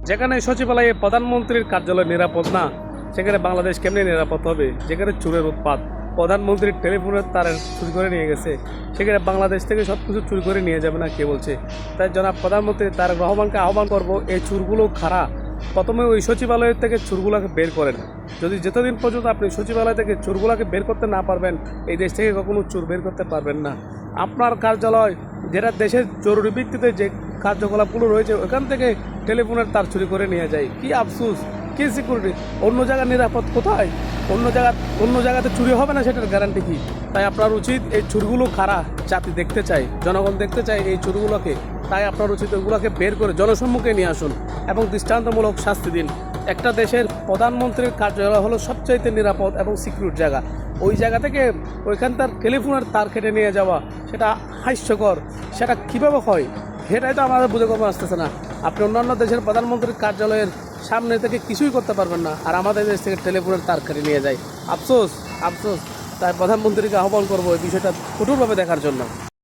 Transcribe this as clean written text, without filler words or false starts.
যেখানে সচিবালয়ে প্রধানমন্ত্রীর কার্যালয় নিরাপদ না, সেখানে বাংলাদেশ কেমনি নিরাপদ হবে? যেখানে চোরের উৎপাত, প্রধানমন্ত্রীর টেলিফোনের তার চুরি করে নিয়ে গেছে, সেখানে বাংলাদেশ থেকে সব কিছু চুরি করে নিয়ে যাবে না কে বলছে? তাই জনাব প্রধানমন্ত্রী তারেক রহমানকে আহ্বান করব, এই চুরগুলো খারাপ, প্রথমে ওই সচিবালয় থেকে চুরগুলোকে বের করেন। যদি যতদিন পর্যন্ত আপনি সচিবালয় থেকে চোরগুলোকে বের করতে না পারবেন, এই দেশ থেকে কখনো চোর বের করতে পারবেন না। আপনার কার্যালয়, যেটা দেশের জরুরি ভিত্তিতে যে কার্যকলাপগুলো রয়েছে, ওখান থেকে টেলিফোনের তার চুরি করে নিয়ে যায়। কি আফসোস, কি সিকিউরিটি? অন্য জায়গার নিরাপদ কোথায়? অন্য জায়গাতে চুরি হবে না, সেটার গ্যারান্টি কি? তাই আপনার উচিত এই চুরগুলো খারাপ, জাতি দেখতে চাই, জনগণ দেখতে চায় এই চুরগুলোকে। তাই আপনার উচিত ওগুলোকে বের করে জনসম্মুখে নিয়ে আসুন এবং দৃষ্টান্তমূলক শাস্তি দিন। একটা দেশের প্রধানমন্ত্রীর কার্যালয় হলো সবচাইতে নিরাপদ এবং সিকিউর জায়গা। ওই জায়গা থেকে ওইখানকার টেলিফোনের তার কেটে নিয়ে যাওয়া, সেটা হাস্যকর। সেটা কীভাবে হয়, সেটাই তো আমাদের বুঝে কমে আসতেছে না। আপনি অন্যান্য দেশের প্রধানমন্ত্রীর কার্যালয়ের সামনে থেকে কিছুই করতে পারবেন না, আর আমাদের দেশ থেকে টেলিফোনের তার কেটে নিয়ে যায়। আফসোস, আফসোস। তাই প্রধানমন্ত্রীকে আহ্বান করবো এই বিষয়টা কঠোরভাবে দেখার জন্য।